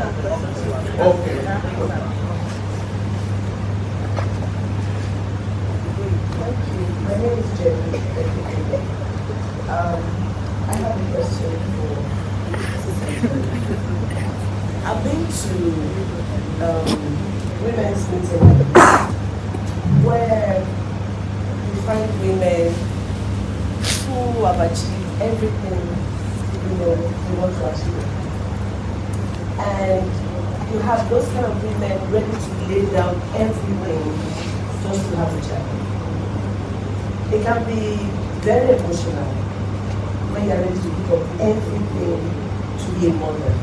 Okay. My name is Jenny. I have a question for I've been to women's meetings where you find women who have achieved everything they want to achieve. And you have those kind of women ready to lay down everything just to have a child. It can be very emotional when you're ready to give up everything to be a mother.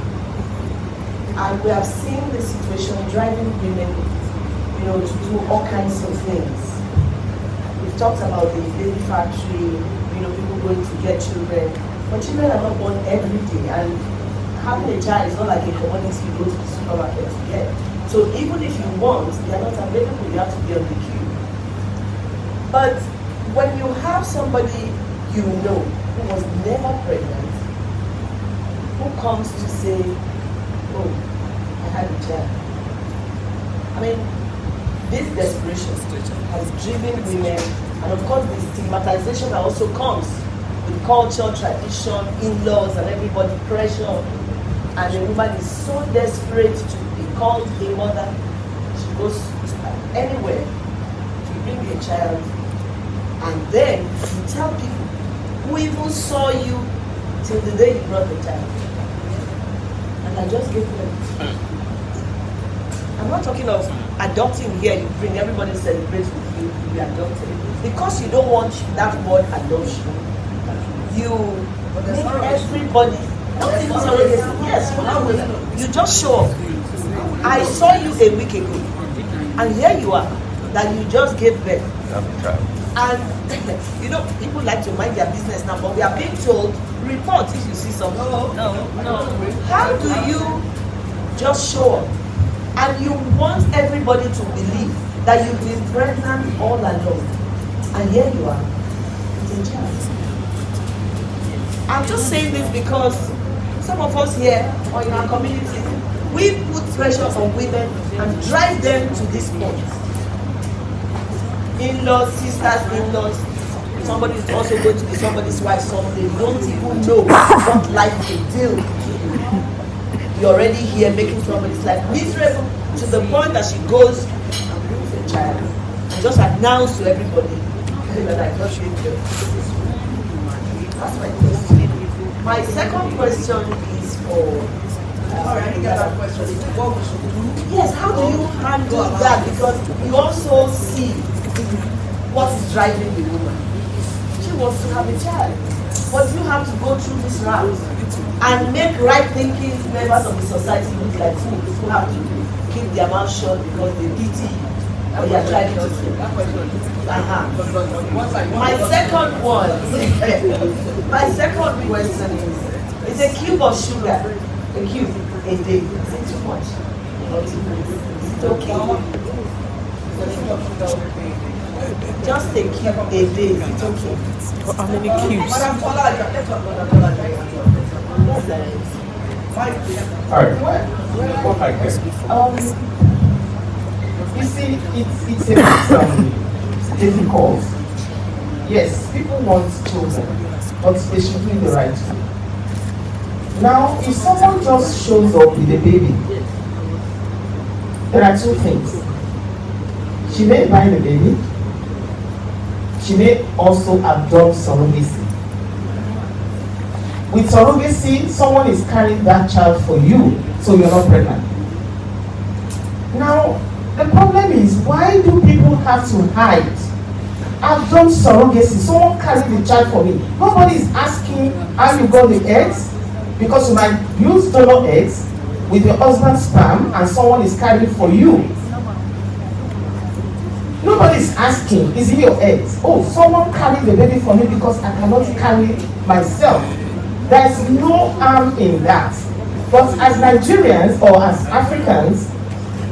And we have seen the situation driving women, to do all kinds of things. We've talked about the baby factory, people going to get children. But children are not born every day, and having a child is not like a commodity you go to the supermarket to get. So even if you want, they are not available, you have to be on the queue. But when you have somebody who was never pregnant, who comes to say, oh, I had a child. I mean, this desperation has driven women, and of course the stigmatization that also comes with culture, tradition, in-laws, and everybody pressure. And the woman is so desperate to be called a mother, she goes anywhere to bring a child. And then you tell people who even saw you till the day you brought the child. And I just gave them. I'm not talking of adopting here, you bring everybody celebrates with you, you be adopted. Because you don't want that word adoption, you make everybody, not even surrogacy, yes, you just show up. I saw you a week ago, and here you are, that you just gave birth. And people like to mind their business now, but we are being told, report if you see something. No. How do you just show up? And you want everybody to believe that you've been pregnant all along. And here you are, with a child. I'm just saying this because some of us here or in our community, we put pressure on women and drive them to this point. In-laws, sisters, in-laws, somebody is also going to be somebody's wife someday. You don't even know what life will do. You're already here making somebody's life miserable to the point that she goes and brings a child and just announce to everybody that I just gave birth. That's my question. My second question is for yes, how do you handle that? Because you also see what is driving the woman. She wants to have a child, but you have to go through this route and make right-thinking members of the society look like fools who have to keep their mouth shut because they pity you or they are trying to kill. My second question is a cube of sugar, a cube a day. Is it too much? Is it okay? Just a cube a day. Is it okay? How many cubes? You see, it's a bit difficult. Yes, people want children, but they should do the right way. Now, if someone just shows up with a baby, there are two things. She may buy the baby. She may also adopt surrogacy. With surrogacy, someone is carrying that child for you, so you're not pregnant. Now, the problem is, why do people have to hide? I've done surrogacy. Someone carried the child for me. Nobody is asking how you got the eggs, because you might use donor eggs with your husband's sperm and someone is carrying for you. Nobody is asking, is it your eggs? Oh, someone carried the baby for me because I cannot carry myself. There is no harm in that. But as Nigerians or as Africans,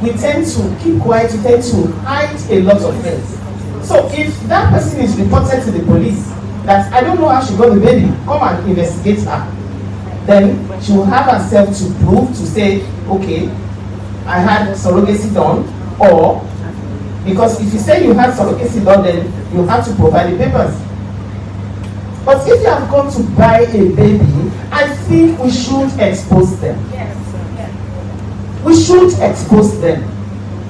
we tend to keep quiet, we tend to hide a lot of things. So if that person is reported to the police that I don't know how she got the baby, come and investigate her. then she will have herself to prove, to say, okay, I had surrogacy done, or because if you say you had surrogacy done, then you have to provide the papers. But if you have gone to buy a baby, I think we should expose them. Yes. We should expose them.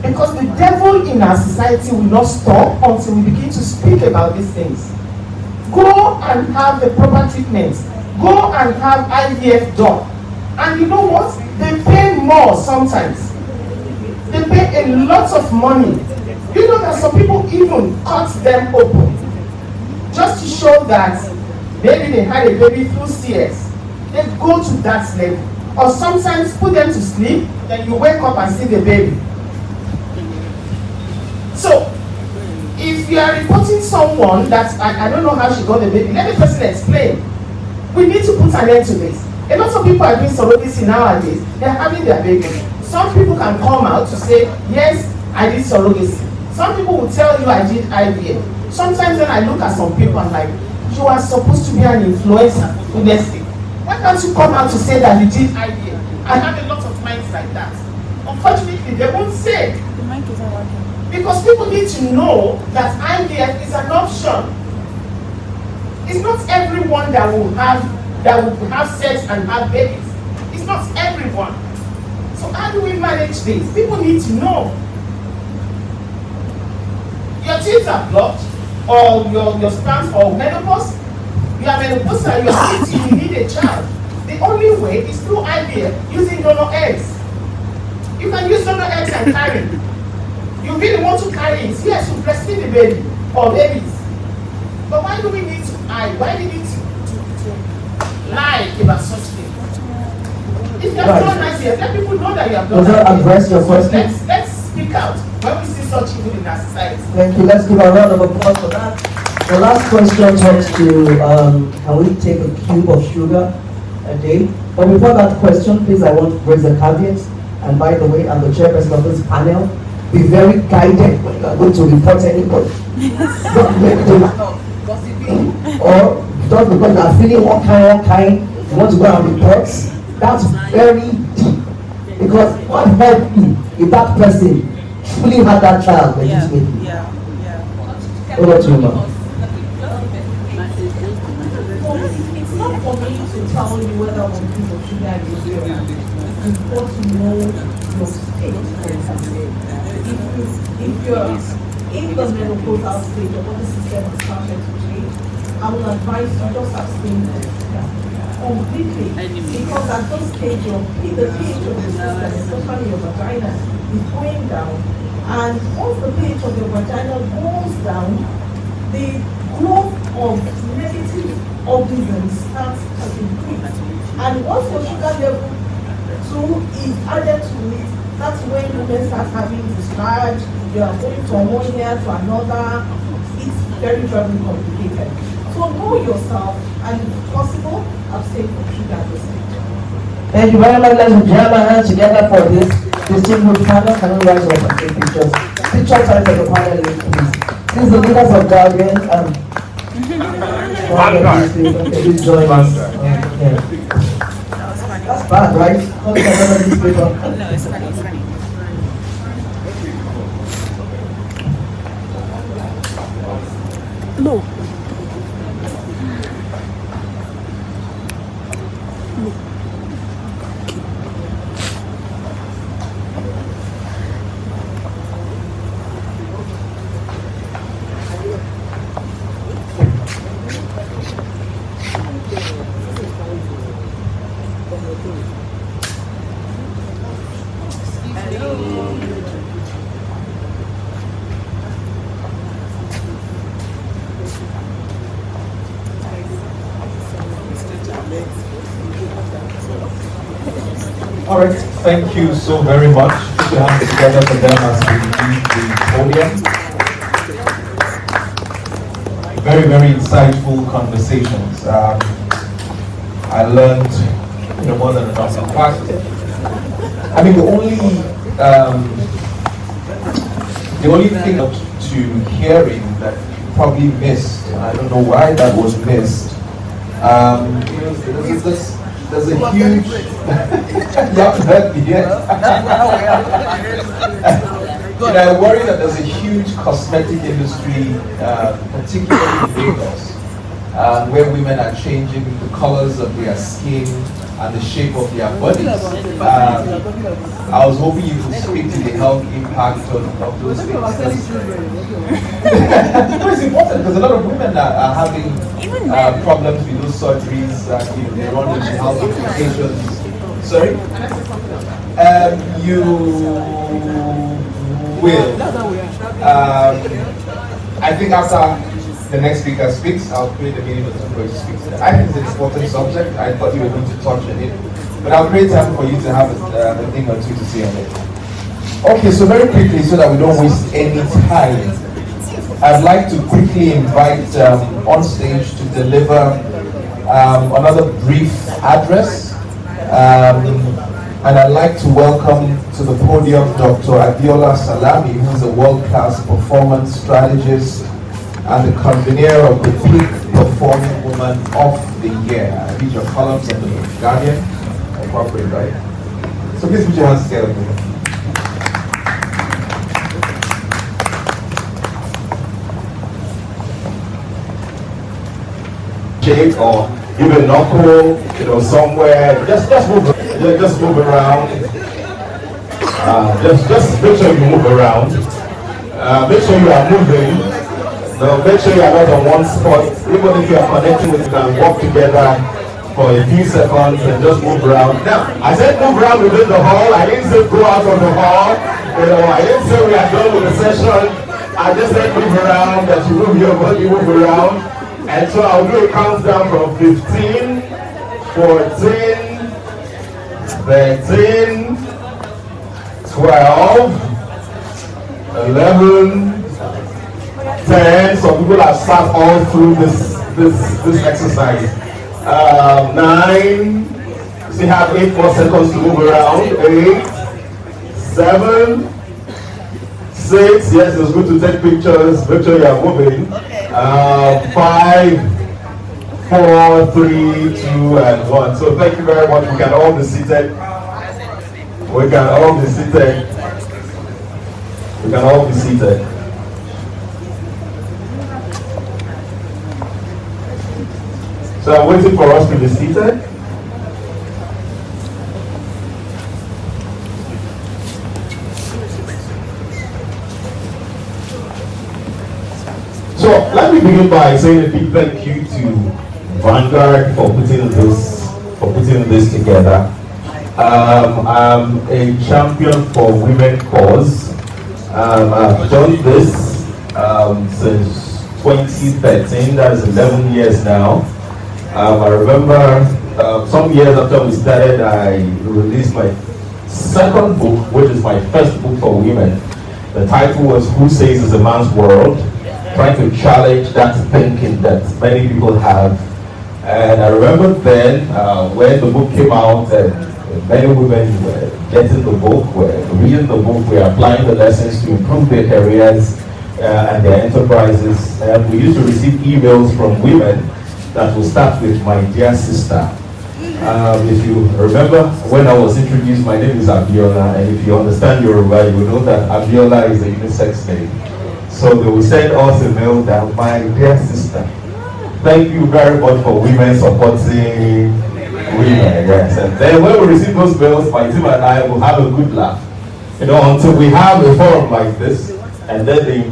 Because the devil in our society will not stop until we begin to speak about these things. Go and have the proper treatment. Go and have IVF done. And you know what? They pay more sometimes. They pay a lot of money. You know that some people even cut them open just to show that maybe they had a baby through CS. They go to that level. Or sometimes put them to sleep, then you wake up and see the baby. So, if you are reporting someone that I don't know how she got the baby, let the person explain. We need to put an end to this. A lot of people are doing surrogacy nowadays. They're having their baby. Some people can come out to say, yes, I did surrogacy. Some people will tell you I did IVF. Sometimes when I look at some people, I'm like, you are supposed to be an influencer. Honestly. Why can't you come out to say that you did IVF? I have a lot of minds like that. Unfortunately, they won't say. The mic isn't working. Because people need to know that IVF is an option. It's not everyone that will have sex and have babies. It's not everyone. So how do we manage this? People need to know. Your teeth are blocked, or your sperm or menopause. You are menopausal, you are 50, you need a child. The only way is through IVF, using donor eggs. You can use donor eggs and carry. You really want to carry it, yes, you breastfeed the baby or babies. But why do we need to hide? Why do we need to lie about such things? If you have done IVF, let people know that you have done Does that address your question? Let's speak out when we see such evil in our society. Thank you. Let's give a round of applause for that. The last question talks to can we take a cube of sugar a day? But before that question, please, I want to raise a caveat. And by the way, I'm the chairperson of this panel. Be very guided when you are going to report anybody. Don't make them or just because you are feeling one kind, you want to go and report. That's very deep. Because what help you if that person truly had that child legitimately? Over to you, ma'am. It's not for me to tell you whether one piece of sugar is good or not. It's important to know your state. If you're in the menopausal stage, your body system has started to change, I will advise you just abstain from sugar completely. Because at this stage, the pH of the system, especially your vagina, is going down. And once the pH of your vagina goes down, the growth of negative organisms starts to increase. And once your sugar level 2 is added to it, that's when women start having discharge, they are going from one year to another. It's very, very complicated. So know yourself and if possible, abstain from sugar at this stage. Thank you very much. Let's jam our hands together for this distinguished panel. Can we rise up and take pictures? Picture time for the panel, please. These are the leaders of Guardian. Vanguard. Please join us. That's bad, right? No, it's funny, it's funny. No. All right, thank you so very much. Put your hands together for them as we leave the podium. Very, very insightful conversations. I learned, more than enough. In fact, I mean, the only thing to hearing that you probably missed, and I don't know why that was missed, is this there's a huge, you haven't heard me yet. I worry that there's a huge cosmetic industry, particularly in Lagos, where women are changing the colors of their skin and the shape of their bodies. I was hoping you could speak to the health impact of those things. It's important because a lot of women are having problems with those surgeries and they run into health implications. Sorry? You will. I think after the next speaker speaks, I'll create a meeting with the people to speak to them. I think it's an important subject. I thought you were going to touch on it. But I'll create time for you to have a thing or two to say on it. Okay, so very quickly, so that we don't waste any time, I'd like to quickly invite on stage to deliver another brief address. And I'd like to welcome to the podium Dr. Abiola Salami, who is a world-class performance strategist and the convener of the Peak Performing Woman of the Year. I read your columns on the Guardian or corporate, right? So please put your hands together. Shake or even knuckle, somewhere. Just move around. Just make sure you move around. Make sure you are moving. So make sure you are not on one spot. Even if you are connecting with, you can walk together for a few seconds and just move around. Now, I said move around within the hall. I didn't say go out of the hall. I didn't say we are done with the session. I just said move around, that you move your body, move around. And so I'll do a countdown from 15, 14, 13, 12, 11, 10. Some people have sat all through this exercise. 9. You still have 8 more seconds to move around. 8, 7, 6. Yes, it's good to take pictures. Make sure you are moving. 5, 4, 3, 2, and 1. So thank you very much. We can all be seated. We can all be seated. We can all be seated. So I'm waiting for us to be seated. So let me begin by saying a big thank you to Vanguard for putting this together. I'm a champion for women cause. I've done this since 2013. That is 11 years now. I remember some years after we started, I released my second book, which is my first book for women. The title was Who Says It's a Man's World? Trying to challenge that thinking that many people have. And I remember then when the book came out and many women were getting the book, were reading the book, were applying the lessons to improve their careers and their enterprises. And we used to receive emails from women that will start with my dear sister. If you remember when I was introduced, my name is Abiola, and if you understand Yoruba, you will know that Abiola is a unisex name. So they will send us a mail that my dear sister. Thank you very much for women supporting women, yes. And then when we receive those mails, my team and I will have a good laugh. Until we have a forum like this, and then they invite